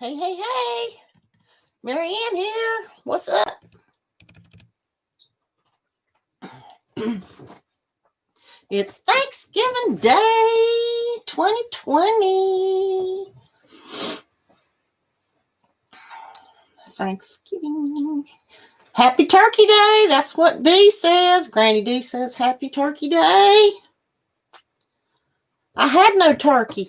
Hey, hey, hey. Marieanne here. What's up? It's Thanksgiving Day 2020. Thanksgiving. Happy Turkey Day. That's what Dee says. Granny Dee says Happy Turkey Day. I had no turkey.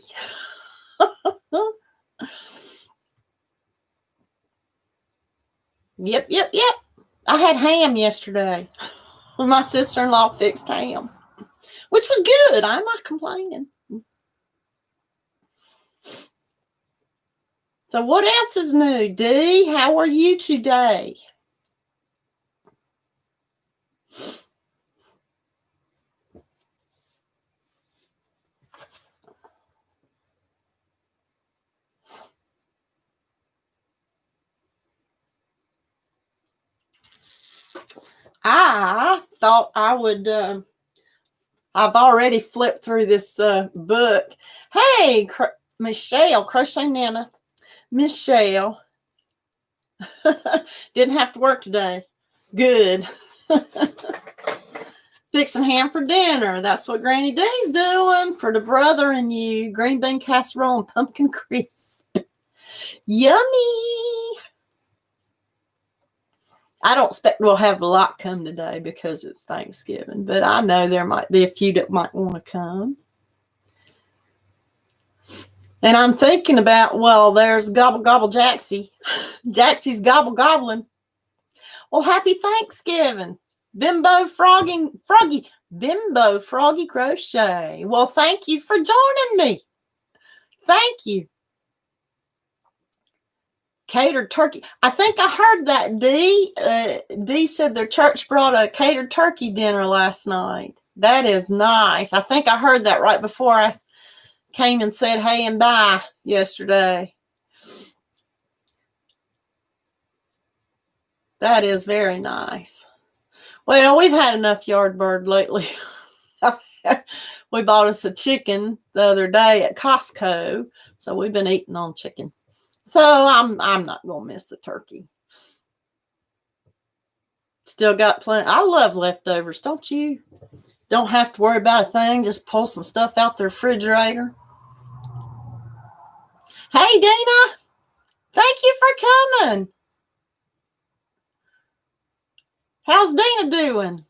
Yep. I had ham yesterday. My sister-in-law fixed ham, which was good. I'm not complaining. So what else is new, Dee? How are you today? I thought I would, I've already flipped through this book. Hey, Michelle, Crochet Nana. Michelle. Didn't have to work today. Good. Fixing ham for dinner. That's what Granny Dee's doing for the brother and you. Green bean casserole and pumpkin crisp. Yummy. I don't expect we'll have a lot come today because it's Thanksgiving, but I know there might be a few that might want to come. And I'm thinking about, well, there's Gobble Gobble Jaxie. Jaxie's gobble gobbling. Well, happy Thanksgiving. Bimbo Froggy Crochet. Well, thank you for joining me. Thank you. Catered turkey. I think I heard that, Dee. Dee said their church brought a catered turkey dinner last night. That is nice. I think I heard that right before I came and said hey and bye yesterday. That is very nice. Well, we've had enough yard bird lately. We bought us a chicken the other day at Costco, so we've been eating on chicken. So I'm not going to miss the turkey. Still got plenty. I love leftovers, don't you? Don't have to worry about a thing. Just pull some stuff out the refrigerator. Hey, Dana. Thank you for coming. How's Dana doing?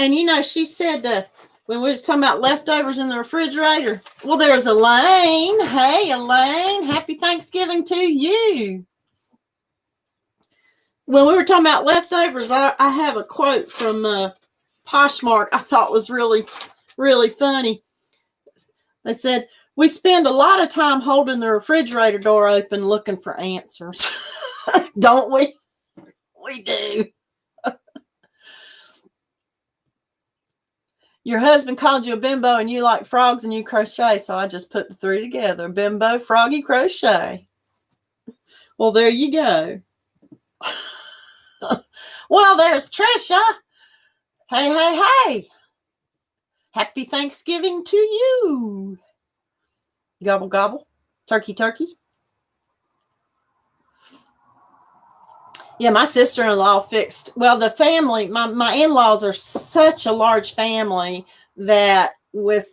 And you know, she said when we was talking about leftovers in the refrigerator, well, there's Elaine. Hey, Elaine, happy Thanksgiving to you. When we were talking about leftovers, I have a quote from Poshmark I thought was really, really funny. They said, we spend a lot of time holding the refrigerator door open looking for answers. Don't we? We do. Your husband called you a bimbo and you like frogs and you crochet, so I just put the three together. Bimbo, froggy, crochet. Well, there you go. Well, there's Trisha. Hey. Happy Thanksgiving to you. Gobble, gobble. Turkey. Yeah, my sister-in-law fixed, well, the family, my in-laws are such a large family that with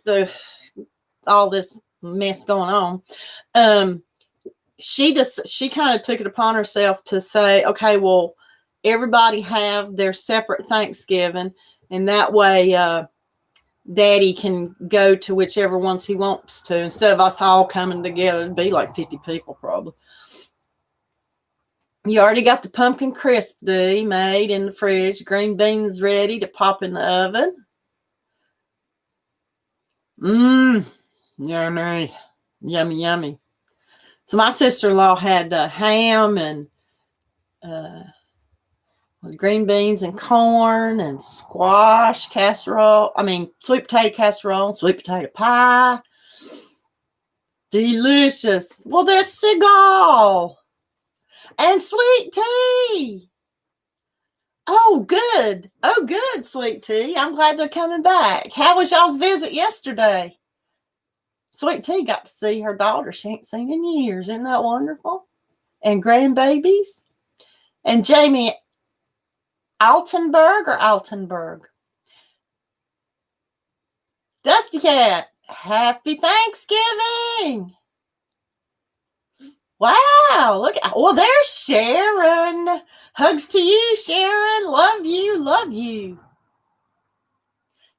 all this mess going on, she kind of took it upon herself to say, okay, well, everybody have their separate Thanksgiving, and that way Daddy can go to whichever ones he wants to, instead of us all coming together. It'd be like 50 people probably. You already got the pumpkin crisp made in the fridge. Green beans ready to pop in the oven. Yummy. So my sister-in-law had ham and green beans and corn and squash casserole. Sweet potato casserole, sweet potato pie. Delicious. Well, there's Seagull. And sweet tea. Oh, good. Oh, good, Sweet Tea. I'm glad they're coming back. How was y'all's visit yesterday? Sweet Tea got to see her daughter she ain't seen in years. Isn't that wonderful? And grandbabies. And Jamie Altenberg or Altenberg? Dusty Cat, happy Thanksgiving. Wow, look. Well, there's Sharon. Hugs to you, Sharon. Love you, love you.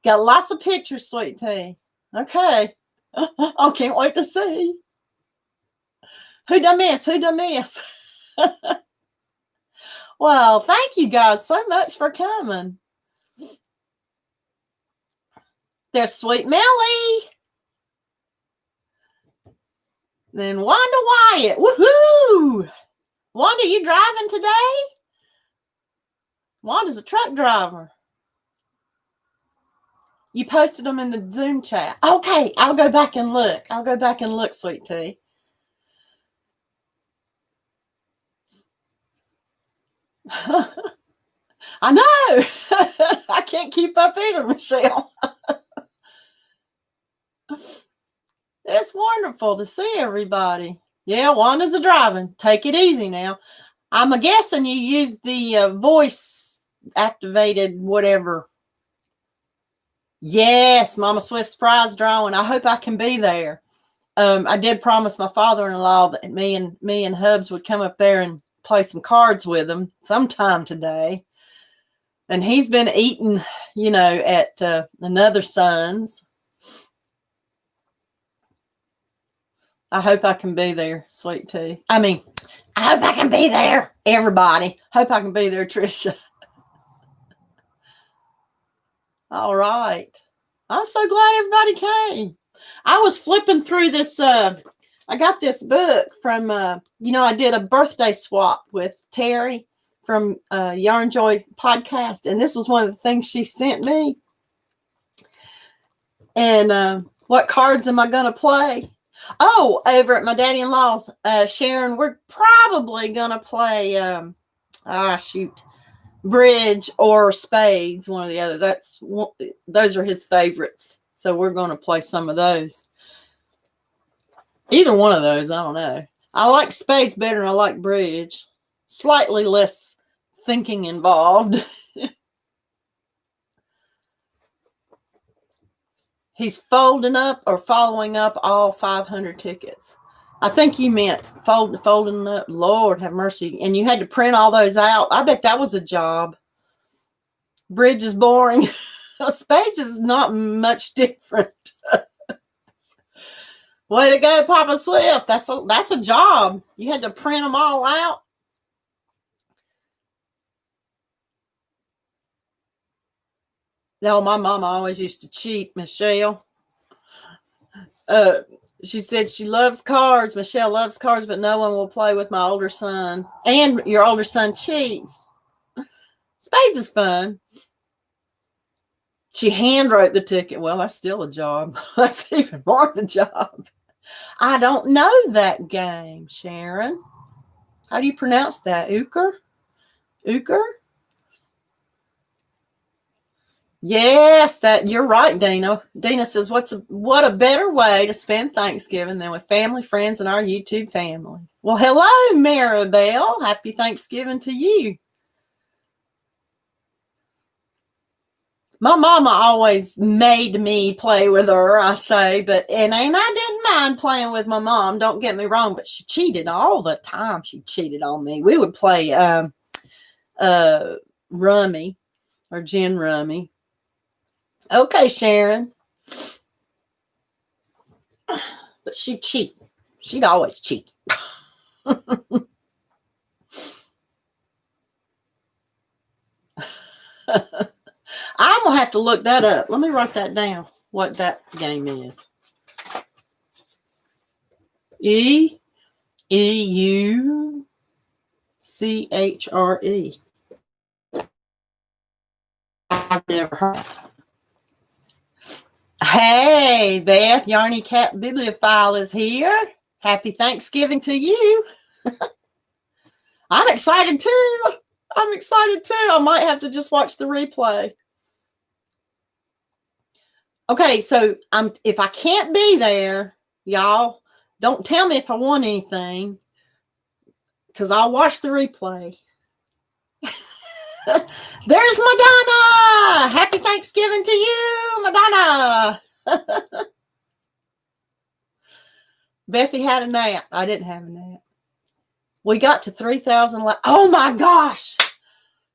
Got lots of pictures, Sweet Tea. Okay. I can't wait to see. Who'd I miss? Who'd I miss? Well, thank you guys so much for coming. There's Sweet Melly. Then Wanda Wyatt. Woohoo! Wanda, you driving today? Wanda's a truck driver. You posted them in the Zoom chat. Okay, I'll go back and look. I'll go back and look, Sweet Tea. I know. I can't keep up either, Michelle. It's wonderful to see everybody. Yeah, Wanda's a driving. Take it easy now. I'm guessing you used the voice activated whatever. Yes, Mama Swift's prize drawing. I hope I can be there. I did promise my father-in-law that me and Hubs would come up there and play some cards with him sometime today. And he's been eating, at another son's. I hope I can be there, Sweet Tea. I hope I can be there, everybody. Hope I can be there, Tricia. All right. I'm so glad everybody came. I was flipping through this. I got this book from, I did a birthday swap with Terry from Yarn Joy podcast. And this was one of the things she sent me. And what cards am I going to play? Oh, over at my daddy-in-law's, Sharon, we're probably going to play, bridge or spades, one or the other. Those are his favorites. So we're going to play some of those. Either one of those, I don't know. I like spades better than I like bridge. Slightly less thinking involved. He's folding up or following up all 500 tickets. I think you meant folding up. Lord have mercy. And you had to print all those out. I bet that was a job. Bridge is boring. Spades is not much different. Way to go, Papa Swift. That's a job. You had to print them all out. No, my mama always used to cheat, Michelle. She said she loves cards. Michelle loves cards, but no one will play with my older son. And your older son cheats. Spades is fun. She hand wrote the ticket. Well, that's still a job. That's even more of a job. I don't know that game, Sharon. How do you pronounce that? Euchre? Euchre? Yes, you're right, Dina. Dina says, what a better way to spend Thanksgiving than with family, friends, and our YouTube family. Well, hello, Maribel. Happy Thanksgiving to you. My mama always made me play with her, I say, and I didn't mind playing with my mom. Don't get me wrong, but she cheated all the time. She cheated on me. We would play rummy or gin rummy. Okay, Sharon. But she'd cheat. She'd always cheat. I'm going to have to look that up. Let me write that down, what that game is. EUCHRE. I've never heard of it. Hey, Beth, Yarny Cat Bibliophile is here. Happy Thanksgiving to you. I'm excited too. I'm excited too. I might have to just watch the replay. Okay, so if I can't be there, y'all, don't tell me if I want anything, because I'll watch the replay. There's Madonna. Happy Thanksgiving to you, Madonna. Bethy had a nap. I didn't have a nap. We got to 3,000. Oh my gosh,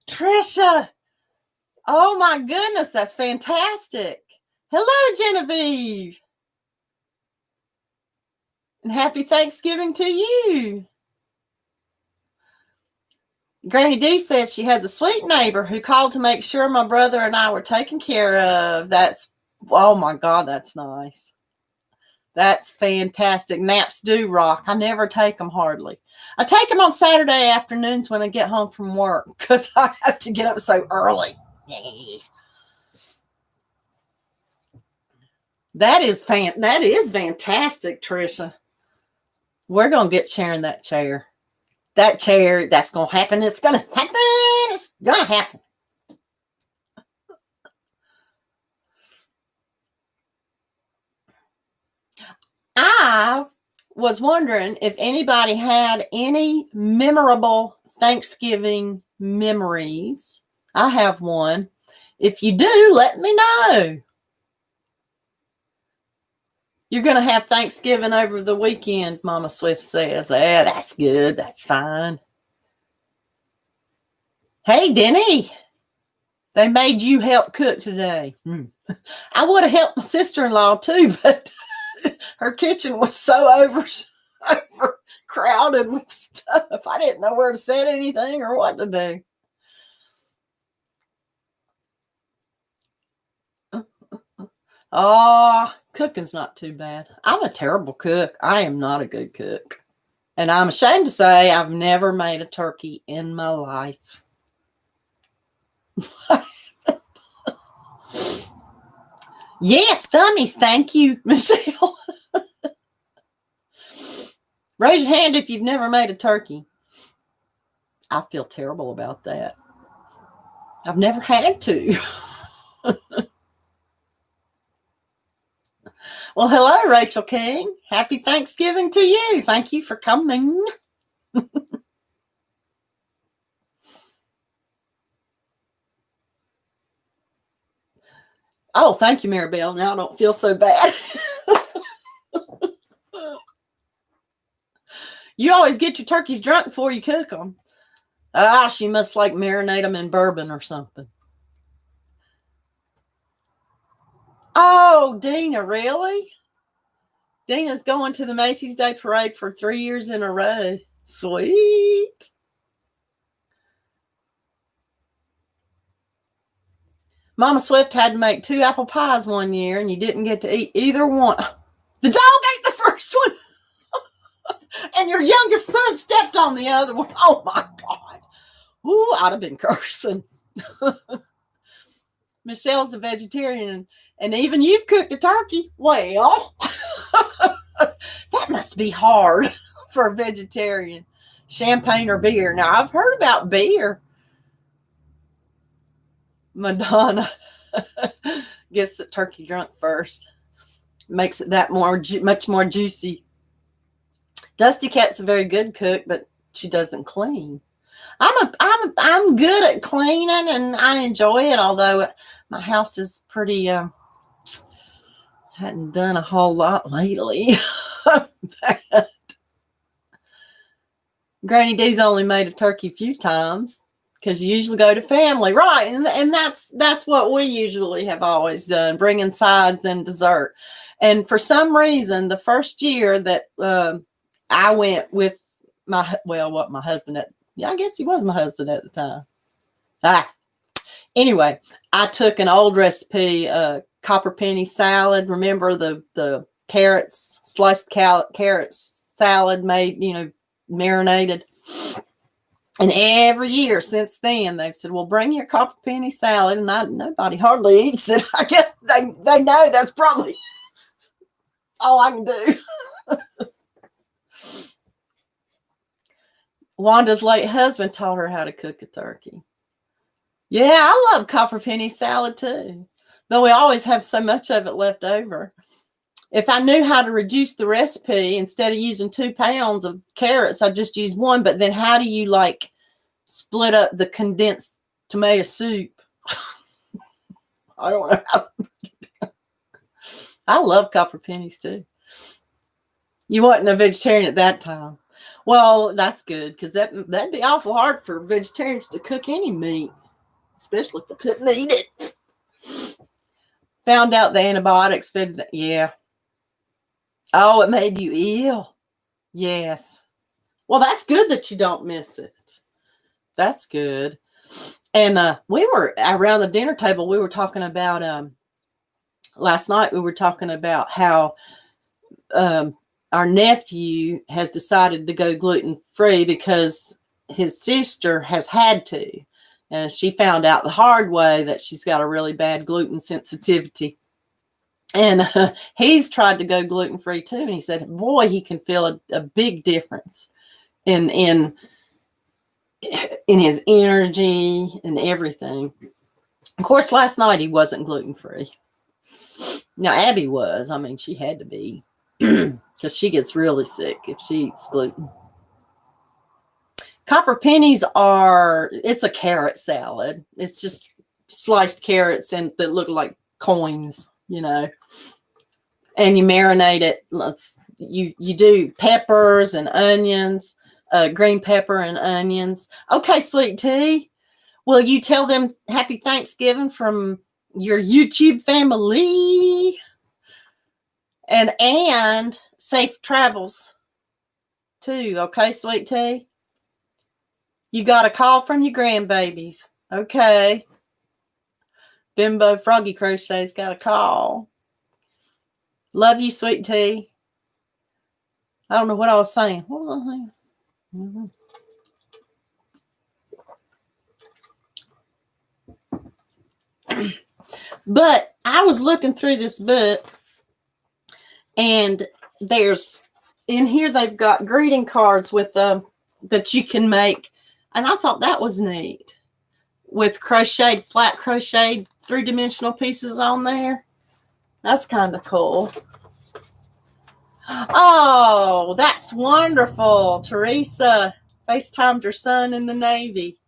Trisha. Oh my goodness, that's fantastic. Hello, Genevieve. And happy Thanksgiving to you. Granny D says she has a sweet neighbor who called to make sure my brother and I were taken care of. Oh my God, that's nice. That's fantastic. Naps do rock. I never take them hardly. I take them on Saturday afternoons when I get home from work because I have to get up so early. That is fantastic, Trisha. We're going to get Sharon that chair. That chair, that's going to happen. It's going to happen. It's going to happen. I was wondering if anybody had any memorable Thanksgiving memories. I have one. If you do, let me know. You're going to have Thanksgiving over the weekend, Mama Swift says. Yeah, that's good. That's fine. Hey, Denny. They made you help cook today. I would have helped my sister-in-law too, but her kitchen was so overcrowded with stuff. I didn't know where to set anything or what to do. Oh, cooking's not too bad. I'm a terrible cook. I am not a good cook. And I'm ashamed to say I've never made a turkey in my life. Yes, thummies. Thank you, Michelle. Raise your hand if you've never made a turkey. I feel terrible about that. I've never had to. Well, hello, Rachel King. Happy Thanksgiving to you. Thank you for coming. Oh, thank you, Maribel. Now I don't feel so bad. You always get your turkeys drunk before you cook them. She must like marinate them in bourbon or something. Oh, Dina, really? Dina's going to the Macy's Day Parade for 3 years in a row. Sweet. Mama Swift had to make 2 apple pies one year, and you didn't get to eat either one. The dog ate the first one, and your youngest son stepped on the other one. Oh, my God. Ooh, I'd have been cursing. Michelle's a vegetarian, and even you've cooked a turkey. Well, that must be hard for a vegetarian. Champagne or beer. Now, I've heard about beer. Madonna gets the turkey drunk first. Makes it that much more juicy. Dusty Cat's a very good cook, but she doesn't clean. I'm good at cleaning and I enjoy it, although my house is pretty hadn't done a whole lot lately. Granny D's only made a turkey a few times because you usually go to family, right? And that's what we usually have always done, bringing sides and dessert. And for some reason, the first year that I went with my husband I guess he was my husband at the time. Anyway, I took an old recipe, copper penny salad. Remember the carrots, sliced carrots salad made, marinated. And every year since then, they've said, well, bring your copper penny salad. And nobody hardly eats it. I guess they know that's probably all I can do. Wanda's late husband taught her how to cook a turkey. Yeah, I love copper penny salad too, though we always have so much of it left over. If I knew how to reduce the recipe, instead of using 2 pounds of carrots, I just use 1. But then how do you like split up the condensed tomato soup? I don't know how to. I love copper pennies too. You wasn't a vegetarian at that time. Well, that's good, because that'd be awful hard for vegetarians to cook any meat, especially if they couldn't eat it. Found out the antibiotics fed the, yeah. Oh, it made you ill. Yes. Well, that's good that you don't miss it. That's good. And we were around the dinner table. We were talking about last night. We were talking about how our nephew has decided to go gluten-free because his sister has had to. And she found out the hard way that she's got a really bad gluten sensitivity. And he's tried to go gluten-free too. And he said, boy, he can feel a big difference in his energy and everything. Of course, last night he wasn't gluten-free. Now, Abby was. I mean, she had to be, because she gets really sick if she eats gluten. Copper pennies it's a carrot salad. It's just sliced carrots and that look like coins, and you marinate it. You do peppers and onions, green pepper and onions. Okay, Sweet Tea, will you tell them Happy Thanksgiving from your YouTube family? And safe travels too. Okay, Sweet Tea? You got a call from your grandbabies. Okay. Bimbo Froggy Crochet's got a call. Love you, Sweet Tea. I don't know what I was saying. What was I saying? Mm-hmm. But I was looking through this book, and there's in here they've got greeting cards with that you can make. And I thought that was neat, with flat crocheted 3-dimensional pieces on there. That's kind of cool. Oh, that's wonderful. Teresa FaceTimed her son in the Navy.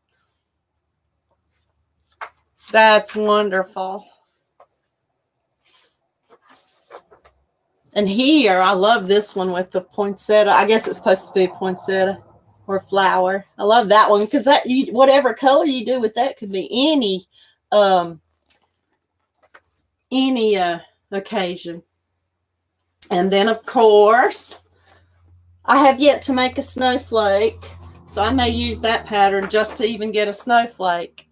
That's wonderful. And here, I love this one with the poinsettia. I guess it's supposed to be a poinsettia or flower. I love that one because whatever color you do with that could be any occasion. And then, of course, I have yet to make a snowflake, so I may use that pattern just to even get a snowflake.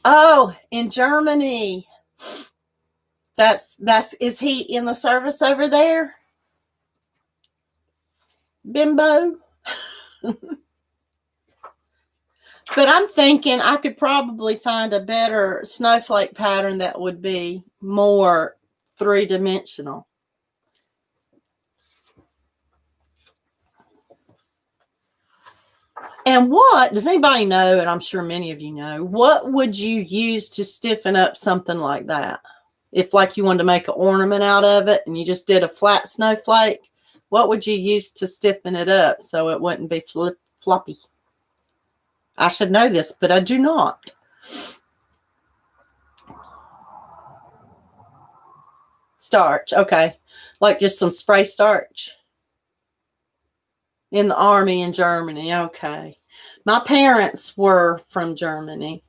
Oh, in Germany. Is he in the service over there? Bimbo? But I'm thinking I could probably find a better snowflake pattern that would be more 3-dimensional. And what does anybody know, and I'm sure many of you know, what would you use to stiffen up something like that? If like you wanted to make an ornament out of it and you just did a flat snowflake, what would you use to stiffen it up so it wouldn't be floppy? I should know this, but I do not. Starch, okay. Like just some spray starch. In the army in Germany, okay. My parents were from Germany.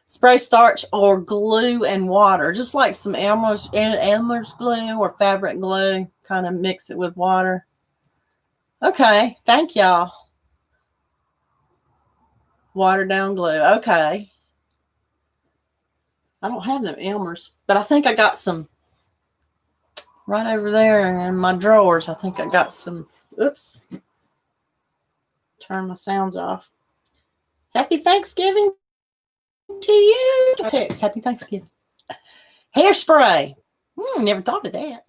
Spray starch or glue and water, just like some Elmer's glue or fabric glue, kind of mix it with water. Okay, thank y'all. Water down glue, okay. I don't have no Elmer's, but I think I got some right over there in my drawers. I think I got some, oops. Turn my sounds off. Happy Thanksgiving to you. Text, Happy Thanksgiving. Hairspray. Never thought of that.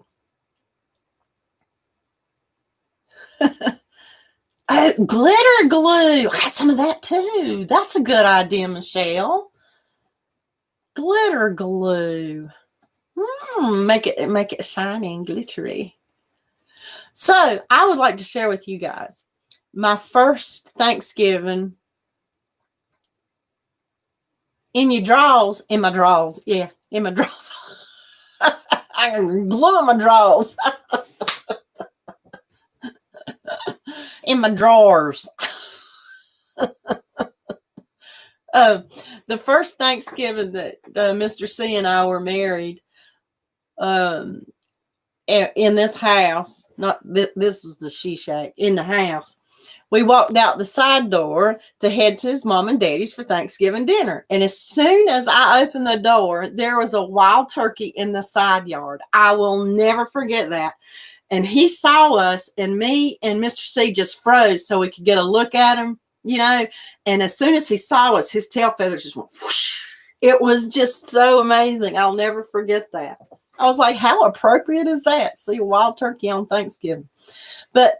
Oh, glitter glue. I got some of that too. That's a good idea, Michelle. Glitter glue. Make it shiny and glittery. So I would like to share with you guys my first Thanksgiving in my drawers. Yeah, in my drawers. I can glue in my drawers. In my drawers. The first Thanksgiving that Mr. C and I were married, in this house, not this is the she shack, in the house, we walked out the side door to head to his mom and daddy's for Thanksgiving dinner. And as soon as I opened the door, there was a wild turkey in the side yard. I will never forget that. And he saw us, and me and Mr. C just froze so we could get a look at him, you know. And as soon as he saw us, his tail feathers just went whoosh. It was just so amazing. I'll never forget that. I was like, how appropriate is that? See a wild turkey on Thanksgiving. But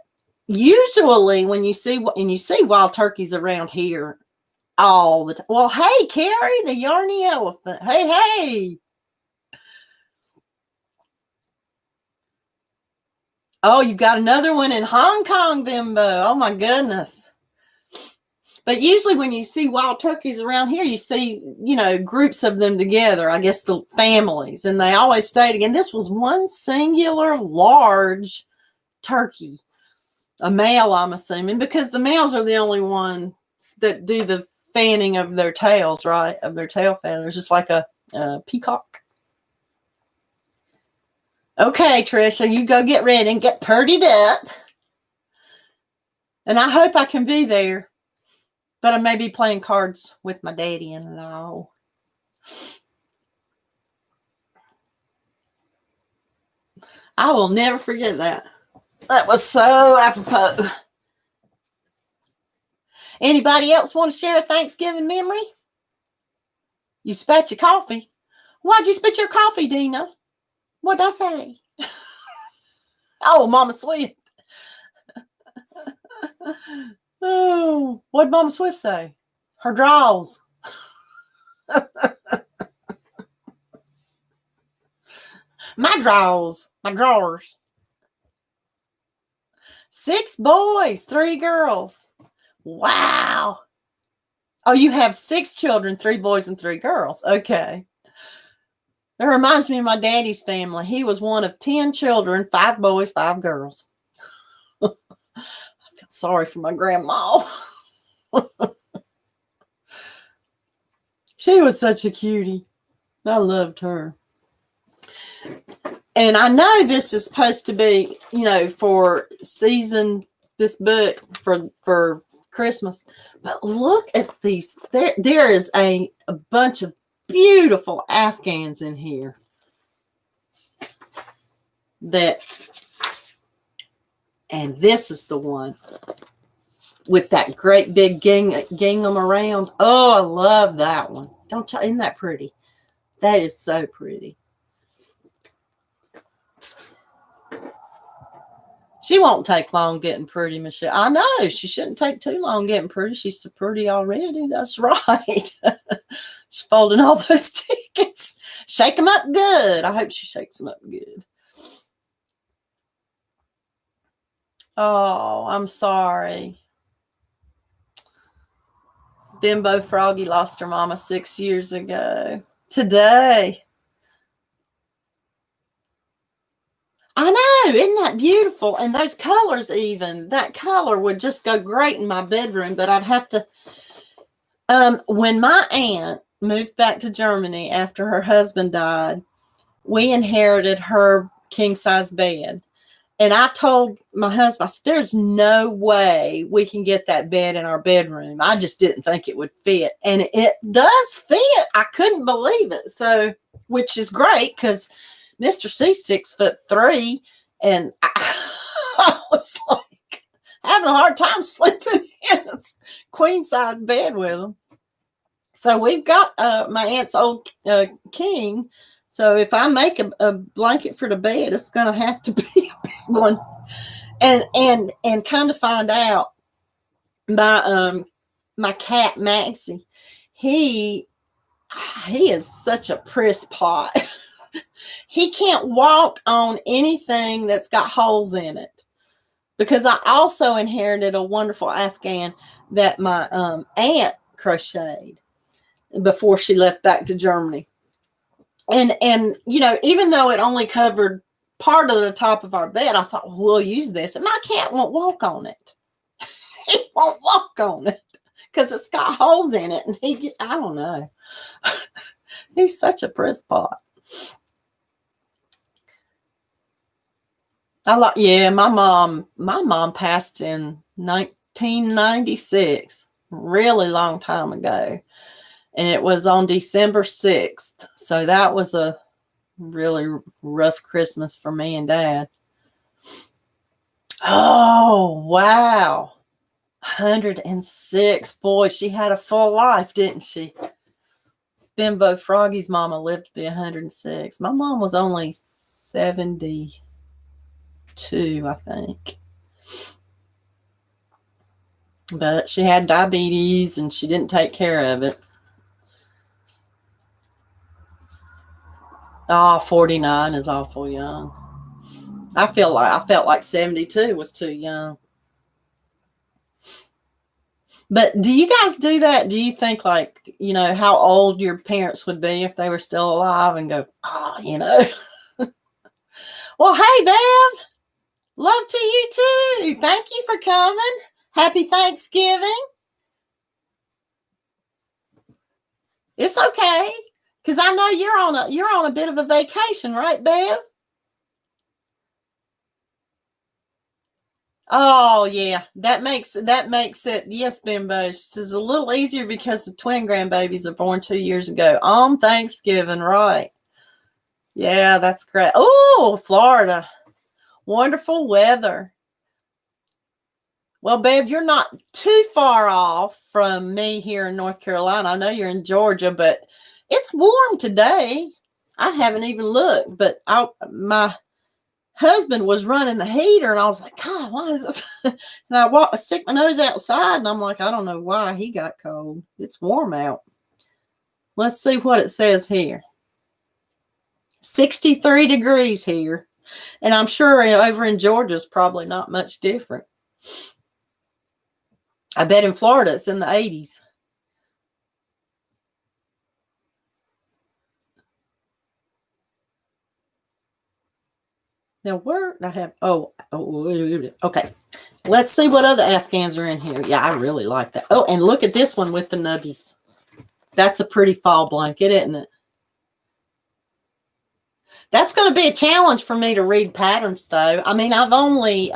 usually when you see wild turkeys around here all the time. Well, hey, Carrie, the yarny elephant. Hey. Oh, you've got another one in Hong Kong, Bimbo. Oh, my goodness. But usually when you see wild turkeys around here, you see, groups of them together, I guess the families, and they always stay together. And this was one singular large turkey, a male, I'm assuming, because the males are the only ones that do the fanning of their tails, right, of their tail feathers, just like a peacock. Okay, Trisha, you go get ready and get purdied up. And I hope I can be there. But I may be playing cards with my daddy-in-law. I will never forget that. That was so apropos. Anybody else want to share a Thanksgiving memory? You spat your coffee. Why'd you spit your coffee, Dina? What'd I say? Oh, Mama Swift. Oh, what'd Mama Swift say? Her drawers. My drawers. 6 boys, 3 girls. Wow. Oh, you have 6 children, 3 boys and 3 girls. Okay. That reminds me of my daddy's family. He was one of 10 children, 5 boys, 5 girls. I feel sorry for my grandma. She was such a cutie. I loved her. And I know this is supposed to be, for this book for Christmas. But look at these. There is a bunch of beautiful Afghans in here and this is the one with that great big gingham around. Oh, I love that one. Isn't that pretty? That is so pretty. She won't take long getting pretty, Michelle. I know. She shouldn't take too long getting pretty. She's so pretty already. That's right. She's folding all those tickets. Shake them up good. I hope she shakes them up good. Oh, I'm sorry. Bimbo Froggy lost her mama 6 years ago. Today. I know, isn't that beautiful? And those colors even, that color would just go great in my bedroom, but I'd have to, when my aunt moved back to Germany after her husband died, we inherited her king-size bed. And I told my husband, I said, there's no way we can get that bed in our bedroom. I just didn't think it would fit. And it does fit. I couldn't believe it. So, which is great because Mr. C's 6'3", and I was like having a hard time sleeping in a queen size bed with him. So we've got my aunt's old king. So if I make a blanket for the bed, it's going to have to be a big one. And kind of find out My cat Maxie, he is such a press pot. He can't walk on anything that's got holes in it, because I also inherited a wonderful Afghan that my aunt crocheted before she left back to Germany. And you know, even though it only covered part of the top of our bed, I thought, well, we'll use this. And my cat won't walk on it. He won't walk on it because it's got holes in it. And he gets, I don't know. He's such a press pot. Yeah, my mom passed in 1996, really long time ago. And it was on December 6th. So that was a really rough Christmas for me and Dad. Oh, wow. 106. Boy, she had a full life, didn't she? Bimbo Froggy's mama lived to be 106. My mom was only 72, I think. But she had diabetes and she didn't take care of it. Oh, 49 is awful young. I felt like 72 was too young. But do you guys do that? Do you think, like, you know, how old your parents would be if they were still alive and go, oh, you know? Well, hey, Bev, love to you too. Thank you for coming. Happy Thanksgiving. It's okay, because I know you're on a bit of a vacation, right, Bev? Oh yeah, that makes it. Yes, Bimbo. She says a little easier because the twin grandbabies are born 2 years ago on Thanksgiving, right? Yeah, that's great. Oh, Florida, wonderful weather. Well, Bev, you're not too far off from me here in North Carolina. I know you're in Georgia, but it's warm today. I haven't even looked, but my husband was running the heater, and I was like, God, why is this? And I stick my nose outside, and I'm like, I don't know why he got cold. It's warm out. Let's see what it says here. 63 degrees here. And I'm sure over in Georgia is probably not much different. I bet in Florida it's in the 80s. Now, where I have, okay. Let's see what other Afghans are in here. Yeah, I really like that. Oh, and look at this one with the nubbies. That's a pretty fall blanket, isn't it? That's going to be a challenge for me to read patterns, though. I mean, I've only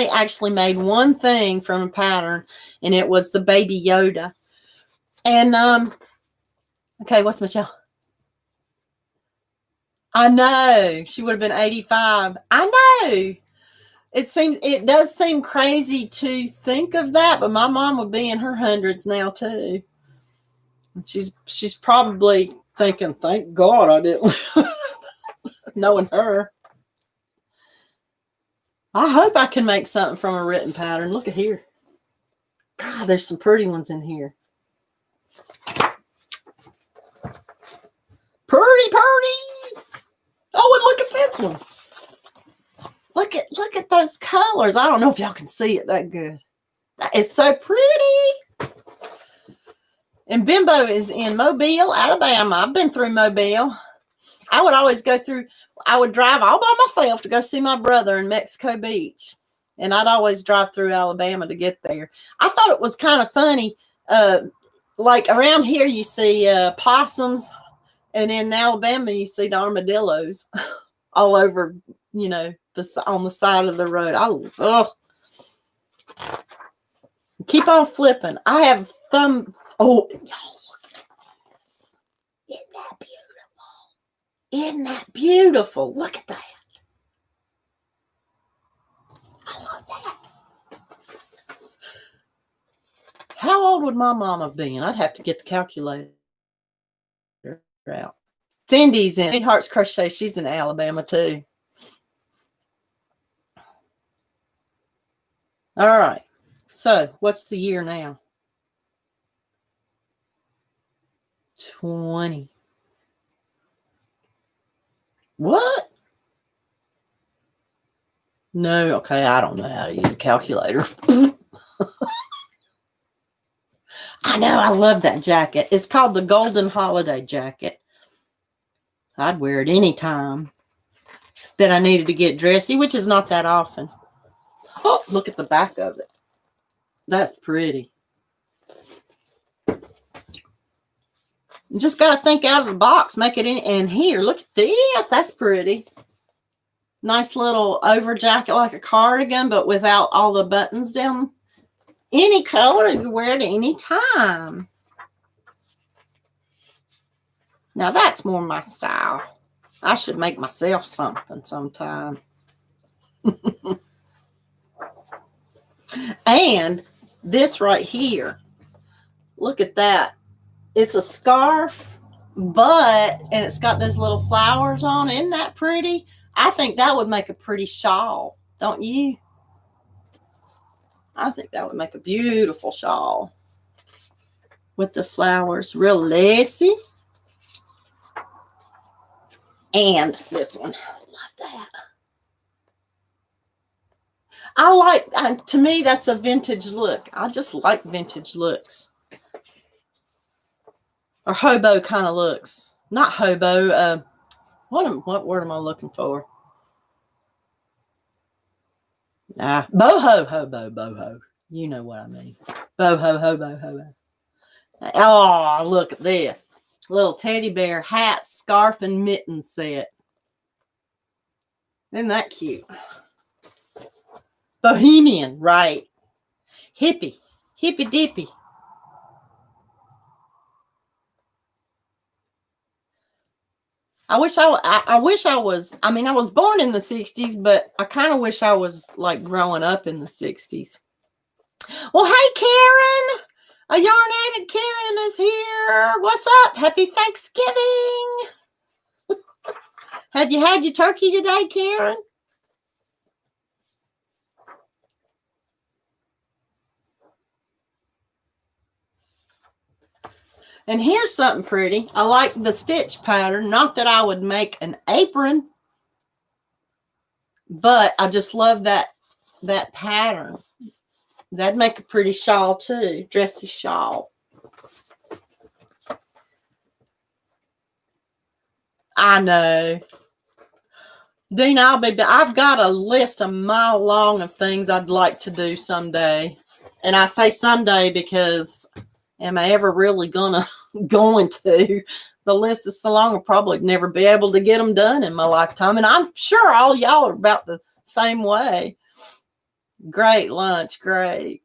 actually made one thing from a pattern, and it was the Baby Yoda. And okay, what's Michelle? I know she would have been 85. I know. It does seem crazy to think of that, but my mom would be in her hundreds now too. She's probably thinking, thank God I didn't knowing her. I hope I can make something from a written pattern. Look at here. God, there's some pretty ones in here. Pretty. Oh, and look at this one. Look at those colors. I don't know if y'all can see it that good. That is so pretty. And Bimbo is in Mobile, Alabama. I've been through Mobile. I would drive all by myself to go see my brother in Mexico Beach. And I'd always drive through Alabama to get there. I thought it was kind of funny. Like around here, you see possums. And in Alabama, you see the armadillos all over, you know, on the side of the road. Keep on flipping. I have thumb. Oh, y'all look at this. Isn't that beautiful? Isn't that beautiful? Look at that. I love that. How old would my mom have been? I'd have to get the calculator out. Cindy's in Hearts Crochet. She's in Alabama too. All right. So, what's the year now? 20. What? No, okay, I don't know how to use a calculator. I know, I love that jacket. It's called the Golden Holiday Jacket. I'd wear it anytime that I needed to get dressy, which is not that often. Oh, look at the back of it. That's pretty. You just got to think out of the box, make it in. And here, look at this. That's pretty. Nice little over jacket like a cardigan, but without all the buttons down. Any color, you can wear it any time. Now that's more my style. I should make myself something sometime. And this right here, look at that. It's a scarf, and it's got those little flowers on. Isn't that pretty? I think that would make a pretty shawl, don't you? I think that would make a beautiful shawl with the flowers, real lacy. And this one, love that. To me, that's a vintage look. I just like vintage looks. Or hobo kind of looks. Not hobo. What word am I looking for? Boho, hobo, boho. You know what I mean. Boho, hobo, hobo. Oh, look at this. Little teddy bear hat, scarf, and mitten set. Isn't that cute? Bohemian, right. Hippie. Hippy dippy. I wish I was, I was born in the 60s, but I kind of wish I was like growing up in the 60s. Well, hey, Karen. A yarn addict Karen is here. What's up? Happy Thanksgiving. Have you had your turkey today, Karen? And here's something pretty. I like the stitch pattern. Not that I would make an apron, but I just love that pattern. That'd make a pretty shawl too. Dressy shawl. I know. Dean, I've got a list a mile long of things I'd like to do someday. And I say someday because am I ever really going to? The list is so long, I'll probably never be able to get them done in my lifetime. And I'm sure all y'all are about the same way. Great lunch. Great,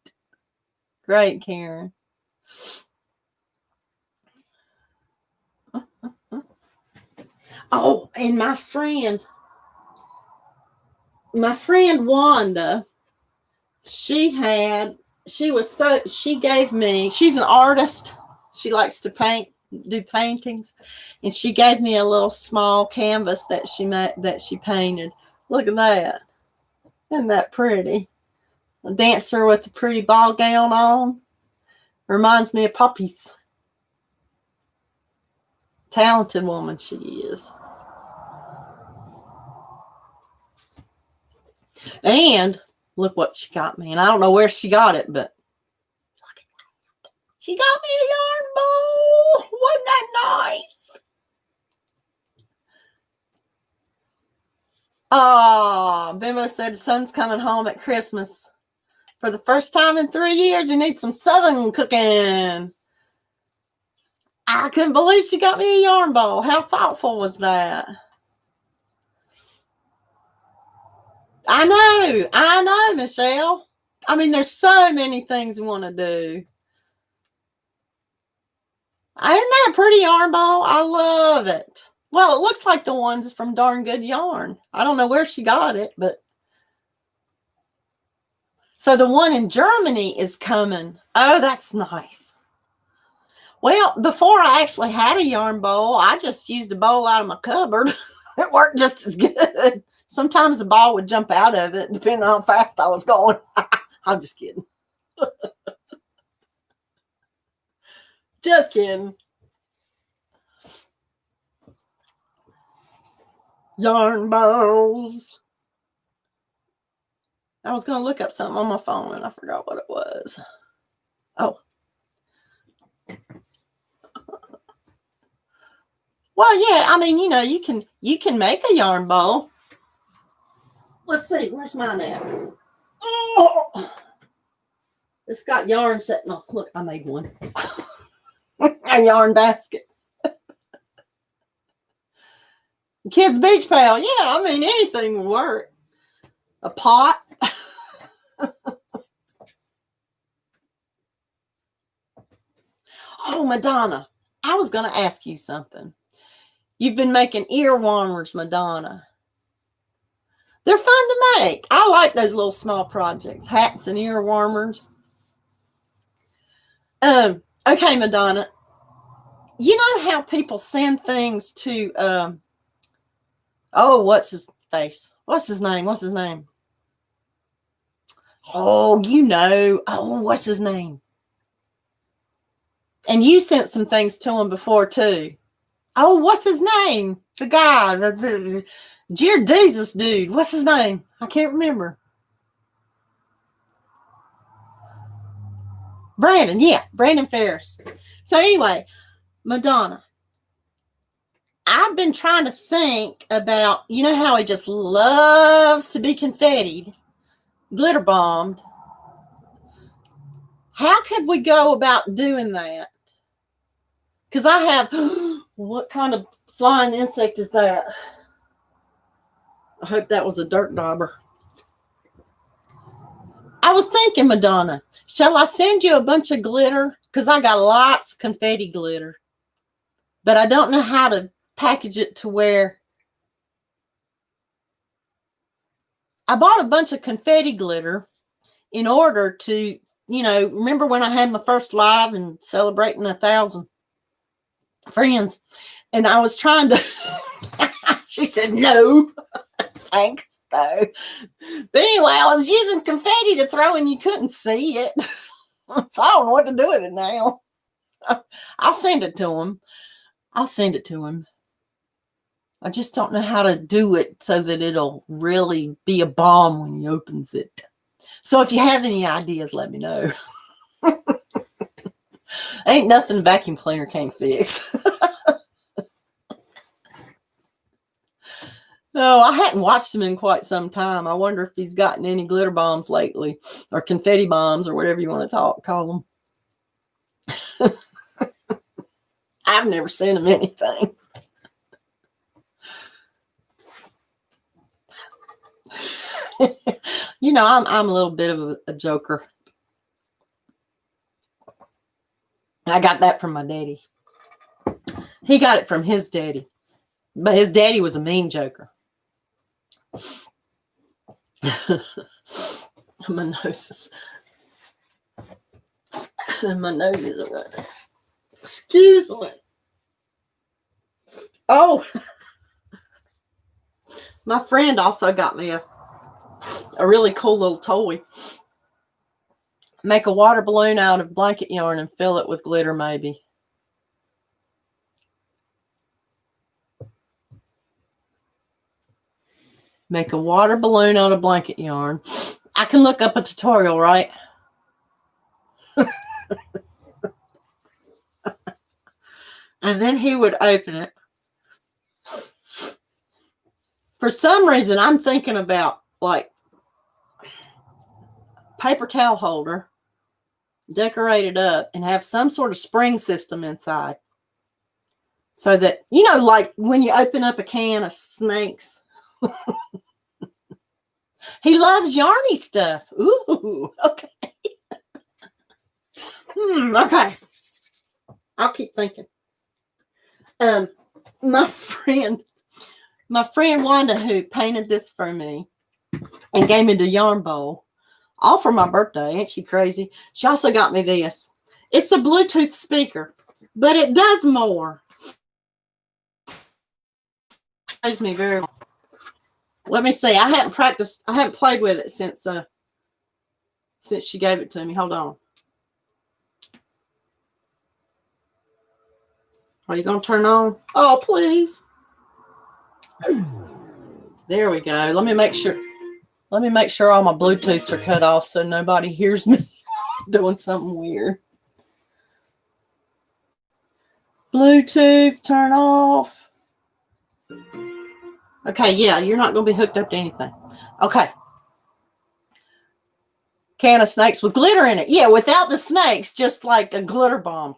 Karen. Oh, and my friend Wanda, she gave me, she's an artist. She likes to do paintings. And she gave me a little small canvas that she painted. Look at that. Isn't that pretty? A dancer with a pretty ball gown on. Reminds me of Poppy's. Talented woman she is. And look what she got me. And I don't know where she got it, but look at that. She got me a yarn bowl. Wasn't that nice? Oh, Bimbo said the son's coming home at Christmas. For the first time in 3 years, you need some Southern cooking. I couldn't believe she got me a yarn bowl. How thoughtful was that? I know, Michelle. There's so many things we want to do. Isn't that a pretty yarn bowl? I love it. Well, it looks like the ones from Darn Good Yarn. I don't know where she got it, but. So the one in Germany is coming. Oh, that's nice. Well, before I actually had a yarn bowl, I just used a bowl out of my cupboard. It worked just as good. Sometimes the ball would jump out of it, depending on how fast I was going. I'm just kidding. Just kidding. Yarn balls. I was going to look up something on my phone and I forgot what it was. Oh. Well, yeah, I mean, you can make a yarn bowl. Let's see, where's mine at? Oh, it's got yarn sitting on. Look, I made one. A yarn basket. Kids beach pail. Yeah, I mean, anything will work. A pot. Oh, Madonna, I was going to ask you something. You've been making ear warmers, Madonna. They're fun to make. I like those little small projects, hats and ear warmers. Okay, Madonna. You know how people send things to, what's his face? What's his name? Oh, what's his name? And you sent some things to him before, too. Oh, what's his name? The guy, the Jesus dude. What's his name? I can't remember. Brandon, yeah, Brandon Ferris. So anyway, Madonna, I've been trying to think about, you know how he just loves to be confettied, glitter bombed. How could we go about doing that? Because I have, what kind of flying insect is that? I hope that was a dirt dauber. I was thinking, Madonna, shall I send you a bunch of glitter? Because I got lots of confetti glitter. But I don't know how to package it to where. I bought a bunch of confetti glitter in order to, remember when I had my first live and celebrating 1,000 friends? And I was trying to, she said, no, thanks. So. But anyway, I was using confetti to throw and you couldn't see it. So I don't know what to do with it now. I'll send it to him. I just don't know how to do it so that it'll really be a bomb when he opens it. So if you have any ideas, let me know. Ain't nothing a vacuum cleaner can't fix. No, I hadn't watched him in quite some time. I wonder if he's gotten any glitter bombs lately, or confetti bombs, or whatever you want to call them. I've never sent him anything. I'm a little bit of a joker. I got that from my daddy. He got it from his daddy, but his daddy was a mean joker. My nose is a running. Excuse me. Oh, my friend also got me a really cool little toy. Make a water balloon out of blanket yarn and fill it with glitter, maybe. Make a water balloon out of blanket yarn. I can look up a tutorial, right? And then he would open it. For some reason, I'm thinking about like paper towel holder, decorate it up, and have some sort of spring system inside. So that, like when you open up a can of snakes. He loves yarny stuff. Ooh, okay. Okay. I'll keep thinking. My friend Wanda, who painted this for me and gave me the yarn bowl, all for my birthday. Ain't she crazy? She also got me this. It's a Bluetooth speaker, but it does more. It knows me very well. Let me see. I haven't played with it since she gave it to me. Hold on. Are you going to turn on? Oh, please. There we go. Let me make sure all my Bluetooths are cut off so nobody hears me doing something weird. Bluetooth, turn off. Okay, yeah, you're not going to be hooked up to anything. Okay. Can of snakes with glitter in it. Yeah, without the snakes, just like a glitter bomb.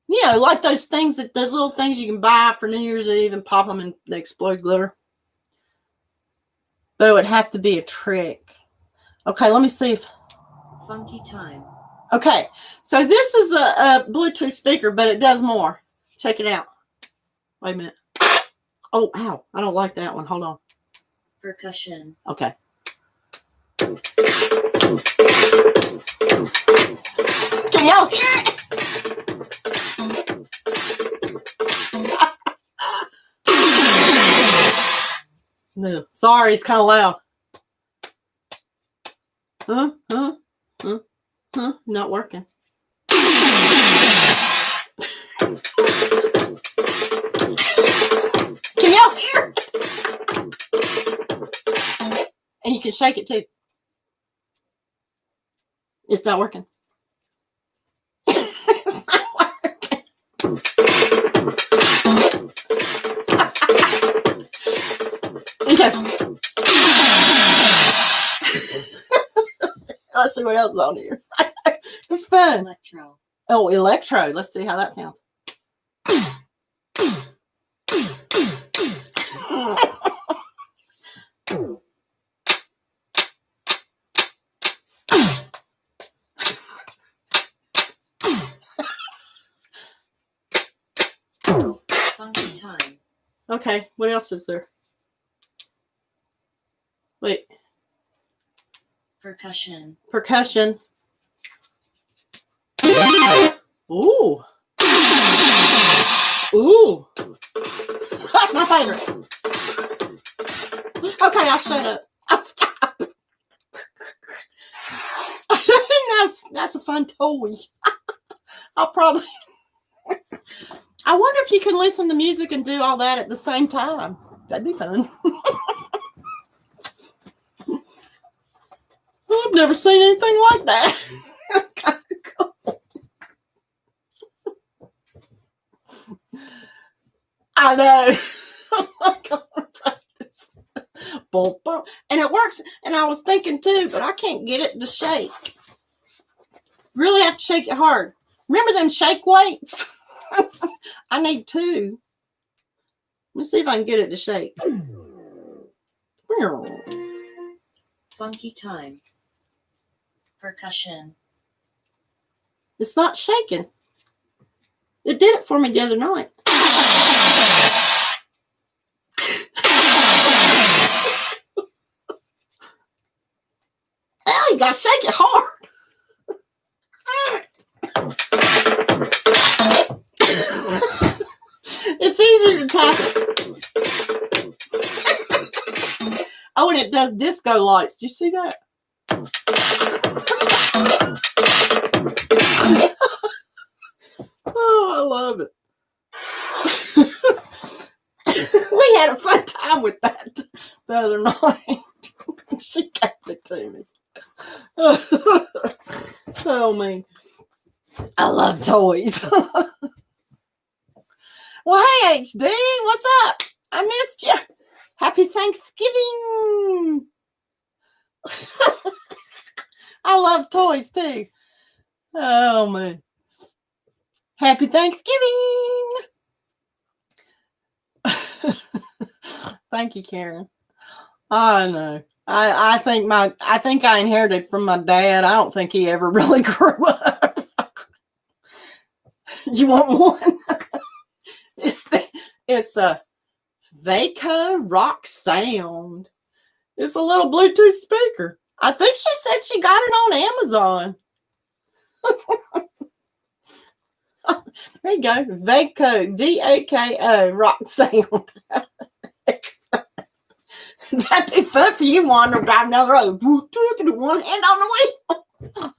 You know, like those little things you can buy for New Year's Eve and pop them and they explode glitter. But it would have to be a trick. Okay, let me see if... Funky time. Okay, so this is a Bluetooth speaker, but it does more. Check it out. Wait a minute. Oh, ow. I don't like that one. Hold on. Percussion. Okay. Can y'all hear it? No, sorry, it's kind of loud. Not working. Can y'all hear? And you can shake it too. It's not working. It's not working. Okay. Let's see what else is on here. It's fun. Electro. Oh, electro. Let's see how that sounds. Funky time. Okay, what else is there? Wait. Percussion. Percussion. Ooh. Ooh. That's my favorite. Okay, I'll shut up. I'll stop. That's a fun toy. I'll probably... I wonder if you can listen to music and do all that at the same time. That'd be fun. I've never seen anything like that. That's kind of cool. I know. I'm going to practice. Boom, boom. And it works. And I was thinking too, but I can't get it to shake. Really have to shake it hard. Remember them shake weights? I need two. Let me see if I can get it to shake. Funky time. Percussion. It's not shaking. It did it for me the other night. Oh, you gotta shake it hard. It's easier to tap it. Oh, and it does disco lights. Do you see that? Oh, I love it. We had a fun time with that the other night. She gave it to me. Oh, man. I love toys. Well, hey, HD, what's up? I missed you. Happy Thanksgiving. I love toys, too. Oh, man. Happy Thanksgiving. Thank you, Karen. I know. I think I inherited from my dad. I don't think he ever really grew up. You want one? It's a Vaco Rock Sound. It's a little Bluetooth speaker. I think she said she got it on Amazon. There you go. Vaco, V-A-K-O, Rock Sound. That'd be fun for you wandering down the road. One hand on the wheel.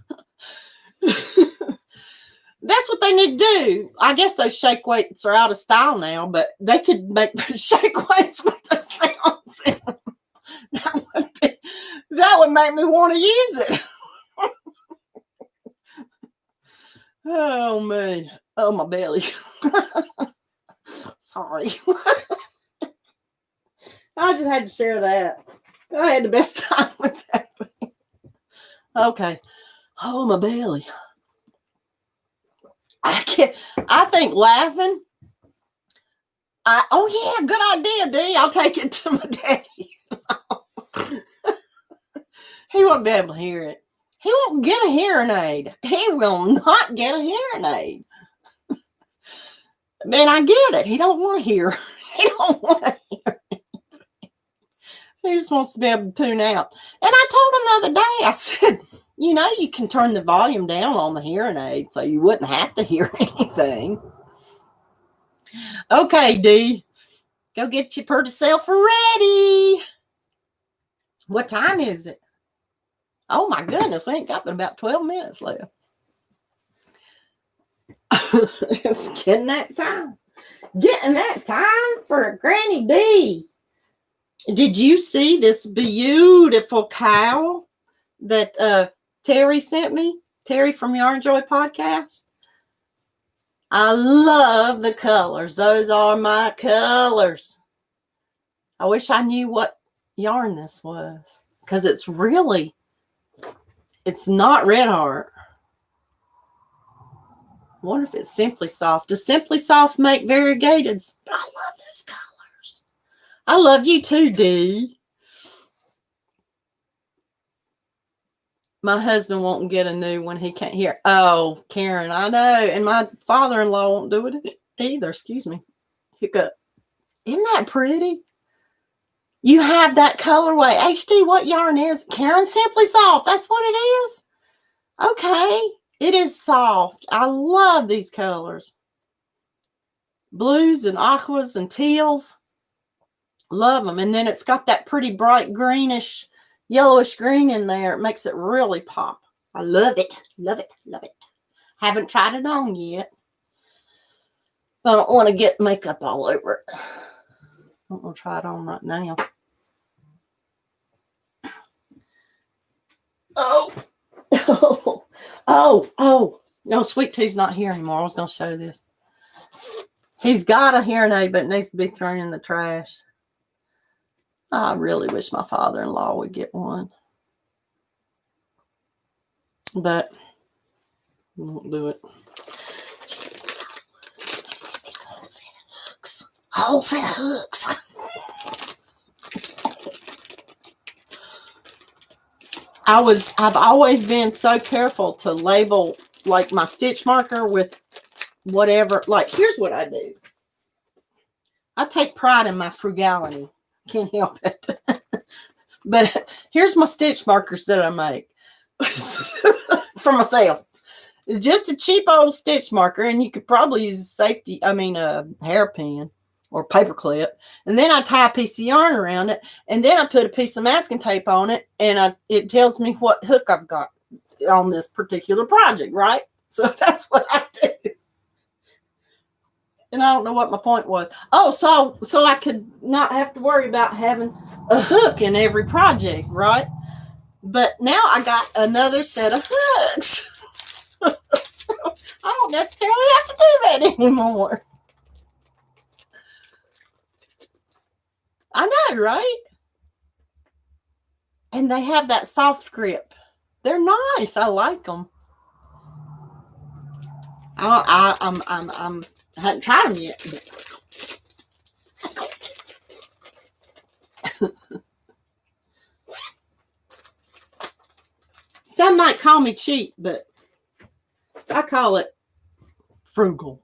That's what they need to do. I guess those shake weights are out of style now, but they could make those shake weights with the sounds in them. That would make me want to use it. Oh, man. Oh, my belly. Sorry. I just had to share that. I had the best time with that thing. Okay. Oh, my belly. I think laughing. Oh, yeah, good idea, D. I'll take it to my daddy. He won't be able to hear it. He won't get a hearing aid. He will not get a hearing aid. Man, I get it. He don't want to hear. He don't want to hear. He just wants to be able to tune out. And I told him the other day, I said, you know, you can turn the volume down on the hearing aid so you wouldn't have to hear anything. Okay, D. Go get your pretty self ready. What time is it? Oh, my goodness. We ain't got but about 12 minutes left. It's getting that time. Getting that time for Granny D. Did you see this beautiful cow that Terry sent me? Terry from Yarn Joy Podcast. I love the colors. Those are my colors. I wish I knew what yarn this was. Because it's not Red Heart. I wonder if it's Simply Soft. Does Simply Soft make variegateds? But I love those colors. I love you too, D. My husband won't get a new one. He can't hear. Oh, Karen, I know. And my father-in-law won't do it either. Excuse me. Hiccup. Isn't that pretty? You have that colorway. HD, what yarn is? Karen, Simply Soft. That's what it is. Okay. It is soft. I love these colors. Blues and aquas and teals. Love them. And then it's got that pretty bright greenish, yellowish green in there. It makes it really pop. I love it. Love it. Love it. Haven't tried it on yet. I don't want to get makeup all over it. I'm going to try it on right now. Oh. No, Sweet Tea's not here anymore. I was going to show this. He's got a hearing aid, but it needs to be thrown in the trash. I really wish my father-in-law would get one. But he won't do it. Whole set of hooks. I've always been so careful to label like my stitch marker with whatever. Like, here's what I do. I take pride in my frugality. Can't help it. But here's my stitch markers that I make for myself. It's just a cheap old stitch marker, and you could probably use a hairpin or paper clip. And then I tie a piece of yarn around it, and then I put a piece of masking tape on it, and it tells me what hook I've got on this particular project, right? So that's what I do. And I don't know what my point was. Oh, so I could not have to worry about having a hook in every project, right? But now I got another set of hooks. So I don't necessarily have to do that anymore. I know, right? And they have that soft grip. They're nice. I like them. I haven't tried them yet. But some might call me cheap, but I call it frugal.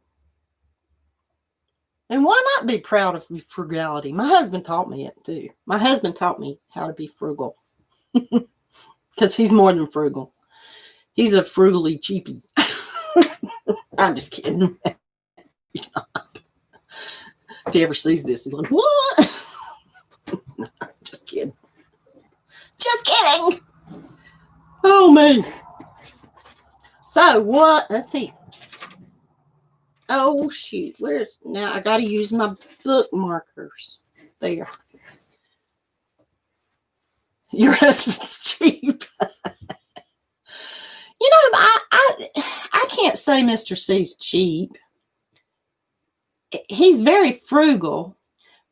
And why not be proud of frugality? My husband taught me it too. My husband taught me how to be frugal. Because he's more than frugal. He's a frugally cheapie. I'm just kidding. He's not. If he ever sees this, he's like, what? No, just kidding. Just kidding. Oh, me. So what? Let's see. Oh, shoot. Where's now? I got to use my bookmarkers. There. Your husband's cheap. I can't say Mr. C's cheap. He's very frugal,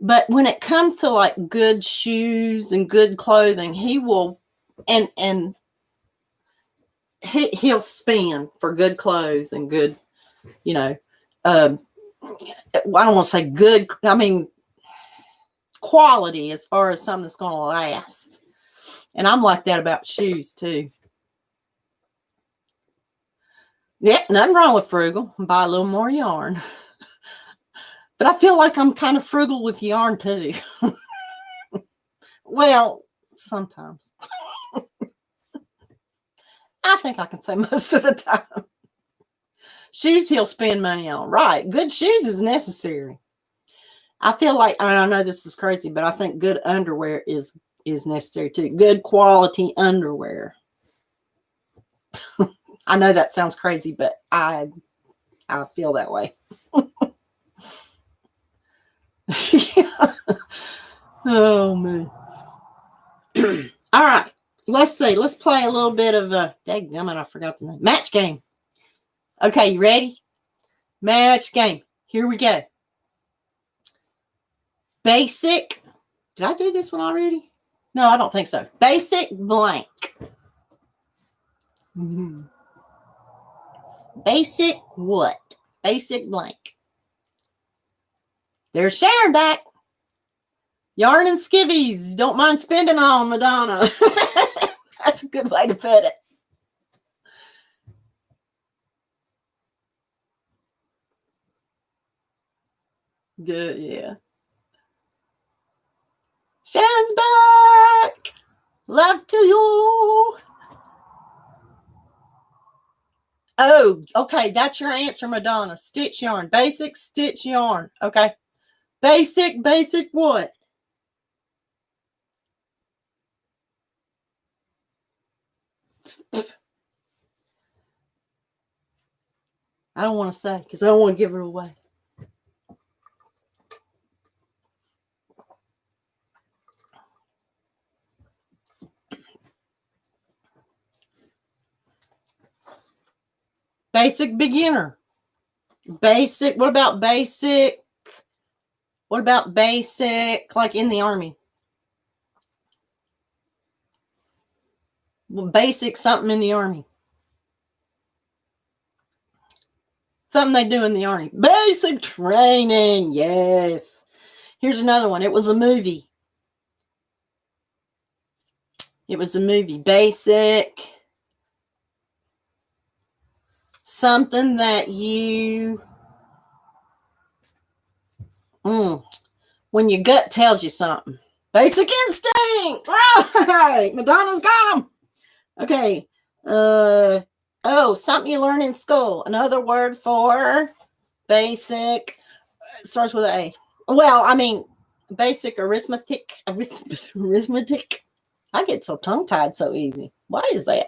but when it comes to like good shoes and good clothing, he will and he'll spend for good clothes and good, you know, I don't want to say good, I mean quality as far as something that's going to last. And I'm like that about shoes too. Yeah, nothing wrong with frugal. Buy a little more yarn. But I feel like I'm kind of frugal with yarn too. Well, sometimes. I think I can say most of the time. Shoes he'll spend money on. Right. Good shoes is necessary. I feel like, I know this is crazy, but I think good underwear is necessary too. Good quality underwear. I know that sounds crazy, but I feel that way. Yeah. Oh, man. All right. Let's see. Let's play a little bit of a, dadgummit, I forgot the name. Match game. Okay, you ready? Match game. Here we go. Basic. Did I do this one already? No, I don't think so. Basic blank. Mm-hmm. Basic what? Basic blank. There's Sharon back. Yarn and skivvies. Don't mind spending on, Madonna. That's a good way to put it. Good, yeah. Sharon's back. Love to you. Oh, okay. That's your answer, Madonna. Stitch yarn. Basic stitch yarn. Okay. Basic what? I don't want to say because I don't want to give her away. Basic beginner. Basic. What about basic? What about basic like in the Army? Well, basic something in the Army. Something they do in the Army. Basic training. Yes. Here's another one. It was a movie. It was a movie. Basic. Something that you... when your gut tells you something. Basic instinct. Right. Madonna's gone. Okay. Something you learn in school. Another word for basic. It starts with an A. Well, I mean, basic arithmetic. Arithmetic. I get so tongue-tied so easy. Why is that?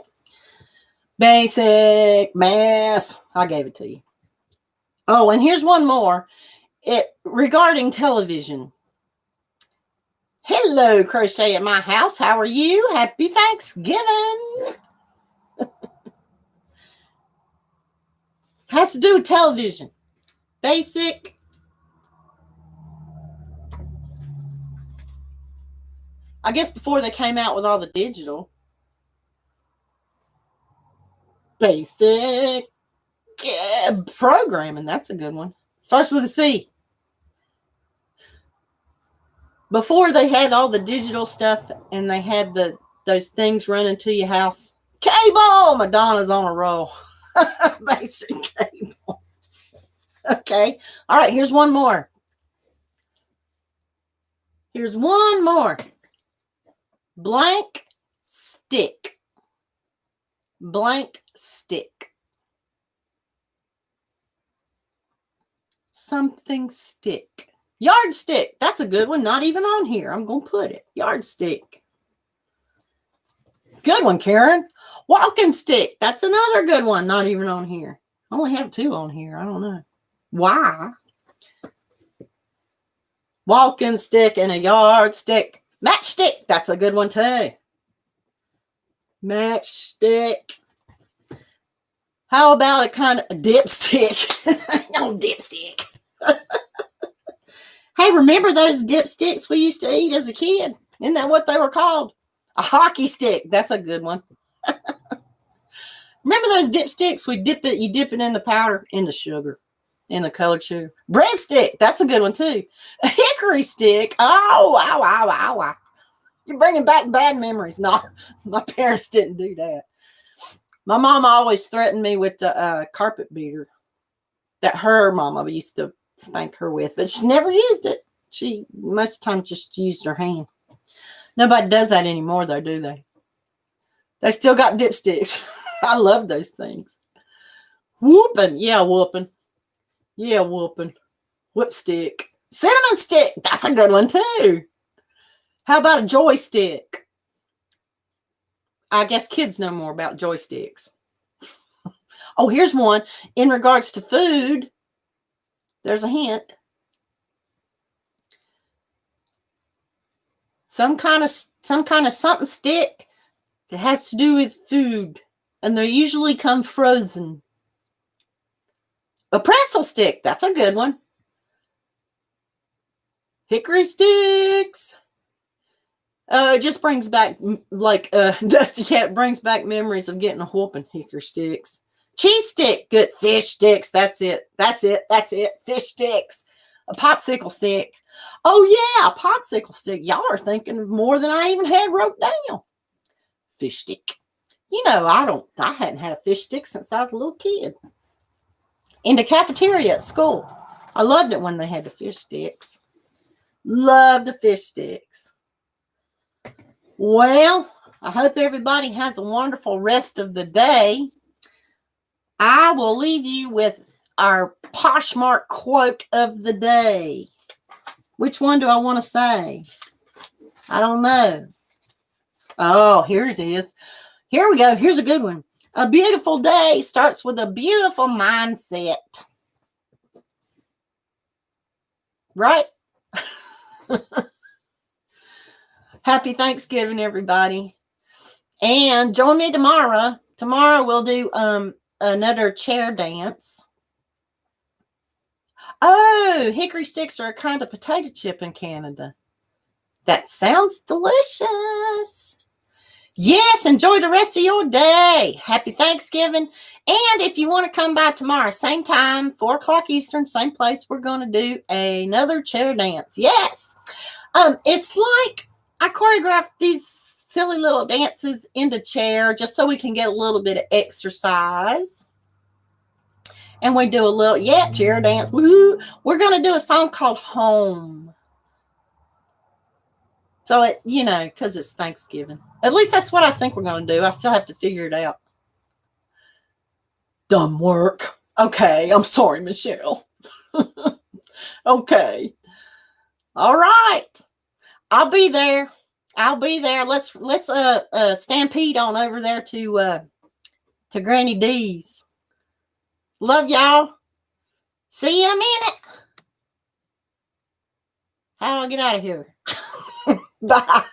Basic math. I gave it to you. Oh, and here's one more. Regarding television. Hello, Crochet at My House. How are you? Happy Thanksgiving. Has to do with television. Basic. I guess before they came out with all the digital. Basic programming. That's a good one. Starts with a C. Before they had all the digital stuff and they had those things running to your house. Cable! Madonna's on a roll. Basic cable. Okay. All right. Here's one more. Blank stick. Blank stick. Something stick. Yardstick. That's a good one. Not even on here. I'm going to put it. Yardstick. Good one, Karen. Walking stick. That's another good one. Not even on here. I only have 2 on here. I don't know. Why? Walking stick and a yardstick. Matchstick. That's a good one too. Matchstick. How about a kind of a dipstick? No dipstick. Hey, remember those dipsticks we used to eat as a kid? Isn't that what they were called? A hockey stick. That's a good one. Remember those dipsticks? You dip it in the powder, in the sugar, in the colored sugar. Breadstick. That's a good one too. A hickory stick. Oh, ow, ow, ow, ow. You're bringing back bad memories. No, my parents didn't do that. My mom always threatened me with the carpet beater that her mama used to spank her with, but she never used it. She most of the time just used her hand. Nobody does that anymore, though, do they? They still got dipsticks. I love those things. Whooping. Yeah, whooping. Yeah, whooping. Whipstick. Cinnamon stick. That's a good one, too. How about a joystick? I guess kids know more about joysticks. Oh, here's one. In regards to food, there's a hint. Some kind of something stick that has to do with food. And they usually come frozen. A pretzel stick. That's a good one. Hickory sticks. It just brings back, like Dusty Cat brings back memories of getting a whooping. Hickory sticks. Cheese stick. Good. Fish sticks. That's it. Fish sticks. A popsicle stick. Oh, yeah. A popsicle stick. Y'all are thinking of more than I even had wrote down. Fish stick. You know, I hadn't had a fish stick since I was a little kid. In the cafeteria at school. I loved it when they had the fish sticks. Loved the fish sticks. Well, I hope everybody has a wonderful rest of the day. I will leave you with our Poshmark quote of the day. Which one do I want to say? I don't know. Oh, here it is. Here we go. Here's a good one. A beautiful day starts with a beautiful mindset. Right? Happy Thanksgiving, everybody. And join me tomorrow. Tomorrow we'll do another chair dance. Oh, hickory sticks are a kind of potato chip in Canada. That sounds delicious. Yes, enjoy the rest of your day. Happy Thanksgiving. And if you want to come by tomorrow, same time, 4 o'clock Eastern, same place, we're going to do another chair dance. Yes. It's like I choreograph these silly little dances in the chair just so we can get a little bit of exercise. And we do a little, chair dance. Woo-hoo. We're going to do a song called Home. So, because it's Thanksgiving. At least that's what I think we're going to do. I still have to figure it out. Dumb work. Okay, I'm sorry, Michelle. Okay. All right. I'll be there. Let's stampede on over there to Granny D's. Love y'all. See you in a minute. How do I get out of here? Bye.